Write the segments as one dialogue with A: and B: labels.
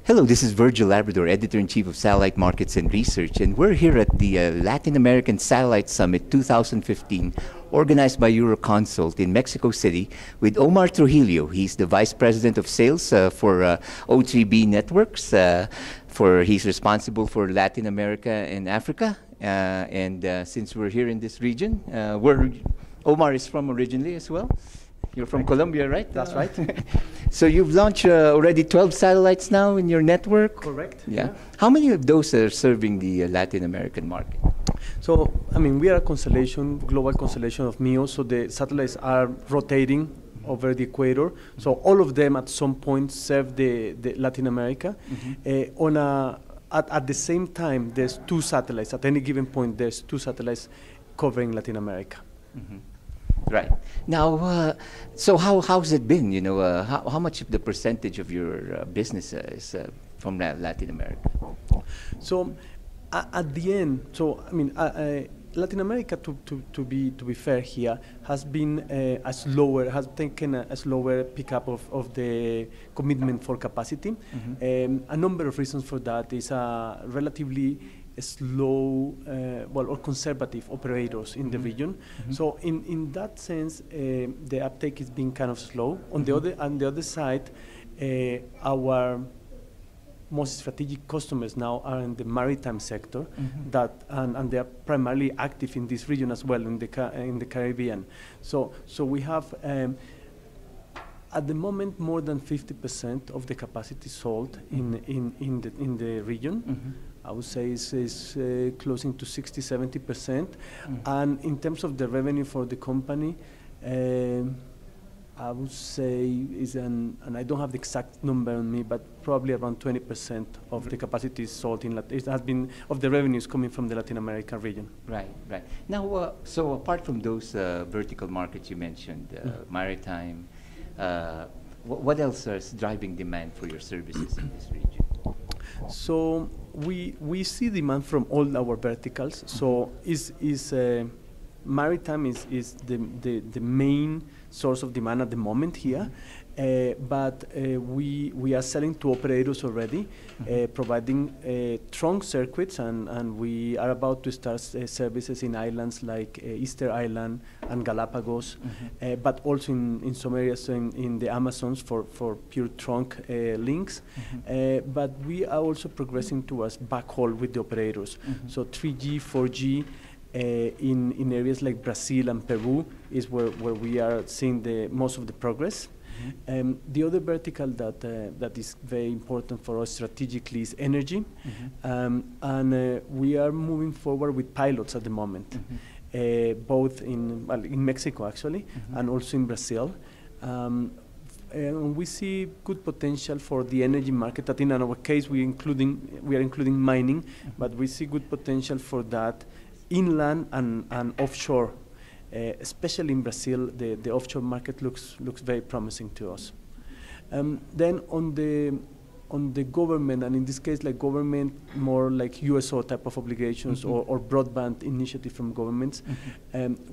A: Hello, this is Virgil, Labrador, Editor-in-Chief of Satellite Markets and Research, and we're here at the Latin American Satellite Summit 2015, organized by Euroconsult in Mexico City, with Omar Trujillo. He's the Vice President of Sales for O3B Networks. He's responsible for Latin America and Africa, since we're here in this region, where Omar is from originally as well. You're from Colombia, right?
B: That's right.
A: So you've launched already 12 satellites now in your network?
B: Correct.
A: Yeah. How many of those are serving the Latin American market?
B: So, I mean, we are a constellation, global constellation of MEO, so the satellites are rotating over the equator. So all of them at some point serve the Latin America. At the same time, there's two satellites. At any given point, there's two satellites covering Latin America.
A: Right. Now, so how's it been? You know, how much of the percentage of your business is from Latin America?
B: So, at the end, so I mean, Latin America, to be fair here, has been has taken a slower pickup of the commitment for capacity. A number of reasons for that is relatively slow, or conservative operators in the region. So in that sense, the uptake is being kind of slow. On the other side, our most strategic customers now are in the maritime sector, and they are primarily active in this region as well, in the Caribbean. So we have at the moment more than 50% of the capacity sold in the region. I would say it's closing to 60–70%. And in terms of the revenue for the company, I would say and I don't have the exact number on me, but probably around 20% of the capacity is sold of the revenues coming from the Latin American region.
A: Right, right. Now, so apart from those vertical markets you mentioned, maritime, what else is driving demand for your services in this region?
B: So we see demand from all our verticals. So maritime is the main source of demand at the moment here, but we are selling to operators already, providing trunk circuits, and we are about to start services in islands like Easter Island and Galapagos, but also in some areas in the Amazons for pure trunk links. But we are also progressing towards backhaul with the operators. So 3G, 4G. In areas like Brazil and Peru is where we are seeing most of the progress. The other vertical that is very important for us strategically is energy, and we are moving forward with pilots at the moment, both in Mexico actually, and also in Brazil. And we see good potential for the energy market. That in our case we are including mining, but we see good potential for that. Inland and offshore, especially in Brazil, the offshore market looks very promising to us. Then on the government, and in this case, like government, more like USO type of obligations or broadband initiative from governments,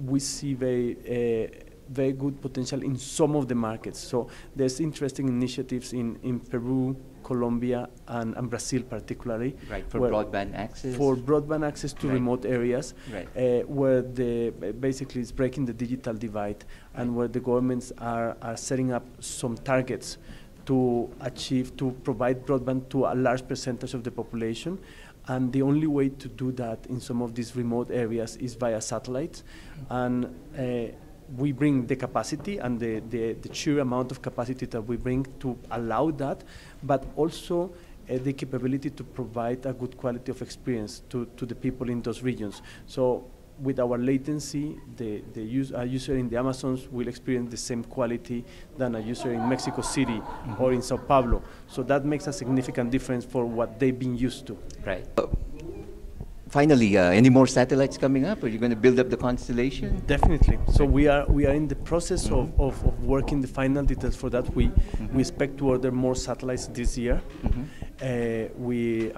B: we see very good potential in some of the markets. So there's interesting initiatives in Peru, Colombia, and Brazil particularly.
A: Right, for broadband access? For
B: broadband access to remote areas, where basically it's breaking the digital divide, and where the governments are setting up some targets to provide broadband to a large percentage of the population. And the only way to do that in some of these remote areas is via satellites. And we bring the capacity and the sheer amount of capacity that we bring to allow that, but also the capability to provide a good quality of experience to the people in those regions. So with our latency, a user in the Amazons will experience the same quality than a user in Mexico City or in Sao Paulo. So that makes a significant difference for what they've been used to.
A: Right. Finally, any more satellites coming up? Are you going to build up the constellation?
B: Definitely. So we are in the process of working the final details for that. We expect to order more satellites this year. We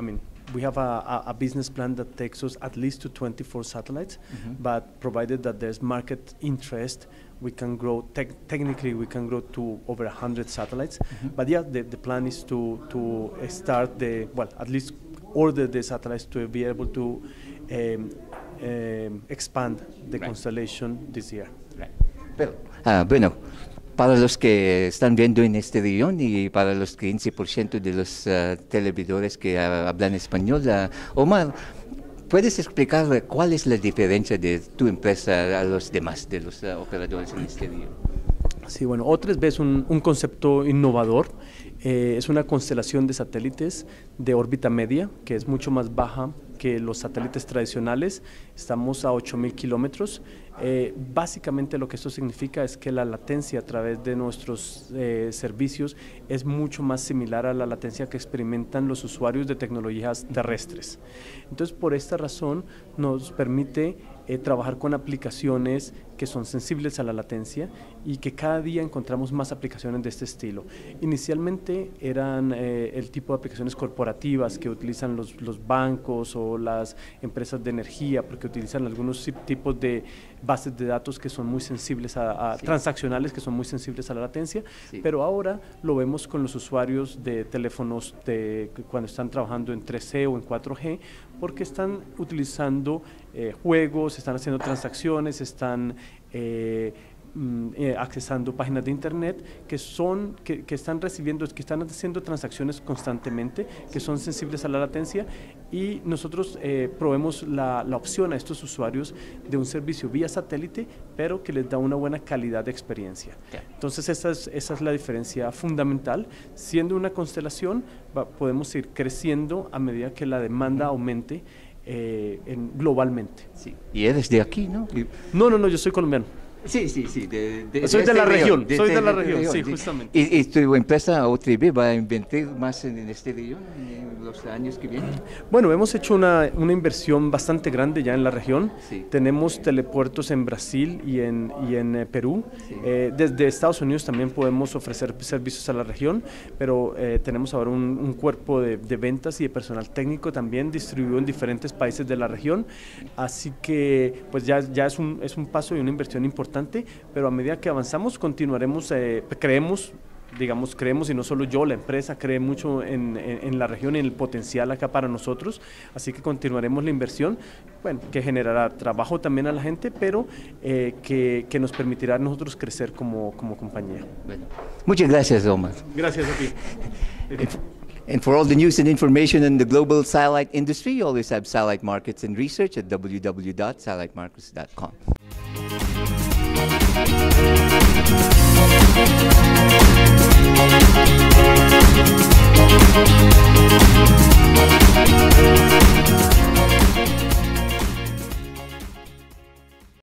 B: have a business plan that takes us at least to 24 satellites, but provided that there's market interest, we can grow, technically we can grow to over 100 satellites. But yeah, the plan is to start at least order the satellites to be able to expand the constellation this year.
A: Pero, bueno, para los que están viendo en este guión y para los 15% de los televidores que hablan español, Omar, ¿puedes explicar cuál es la diferencia de tu empresa a los demás, de los operadores en este guión?
B: Sí, bueno, O3B es un concepto innovador. Es una constelación de satélites de órbita media, que es mucho más baja que los satélites tradicionales. Estamos a 8.000 kilómetros. Básicamente lo que esto significa es que la latencia a través de nuestros servicios es mucho más similar a la latencia que experimentan los usuarios de tecnologías terrestres. Entonces, por esta razón nos permite trabajar con aplicaciones que son sensibles a la latencia y que cada día encontramos más aplicaciones de este estilo. Inicialmente eran el tipo de aplicaciones corporativas que utilizan los bancos o las empresas de energía, porque utilizan algunos tipos de bases de datos que son muy sensibles transaccionales, que son muy sensibles a la latencia, pero ahora lo vemos con los usuarios de teléfonos cuando están trabajando en 3G o en 4G, porque están utilizando juegos, están haciendo transacciones, están accesando páginas de internet que están haciendo transacciones constantemente, que son sensibles a la latencia, y nosotros proveemos la opción a estos usuarios de un servicio vía satélite, pero que les da una buena calidad de experiencia. Entonces esa es la diferencia fundamental. Siendo una constelación, podemos ir creciendo a medida que la demanda aumente globalmente.
A: Sí. Y eres de aquí, ¿no?
B: No, yo soy colombiano.
A: Sí.
B: Soy de la región, sí, justamente.
A: ¿Y tu empresa O3B va a invertir más en este región en los años que vienen?
B: Bueno, hemos hecho una inversión bastante grande ya en la región.
A: Sí.
B: Tenemos telepuertos en Brasil y en Perú. Sí. Desde Estados Unidos también podemos ofrecer servicios a la región, pero tenemos ahora un cuerpo de ventas y de personal técnico también distribuido en diferentes países de la región. Así que pues ya es un paso y una inversión importante, pero a medida que avanzamos continuaremos, creemos, y no solo yo, la empresa cree mucho en la región y en el potencial acá para nosotros, así que continuaremos la inversión, bueno, que generará trabajo también a la gente, pero que nos permitirá a nosotros crecer como compañía.
A: Bueno, muchas gracias, Omar.
B: Gracias a ti.
A: And for all the news and information in the global satellite industry, you always have Satellite Markets and Research at www.satellitemarkets.com.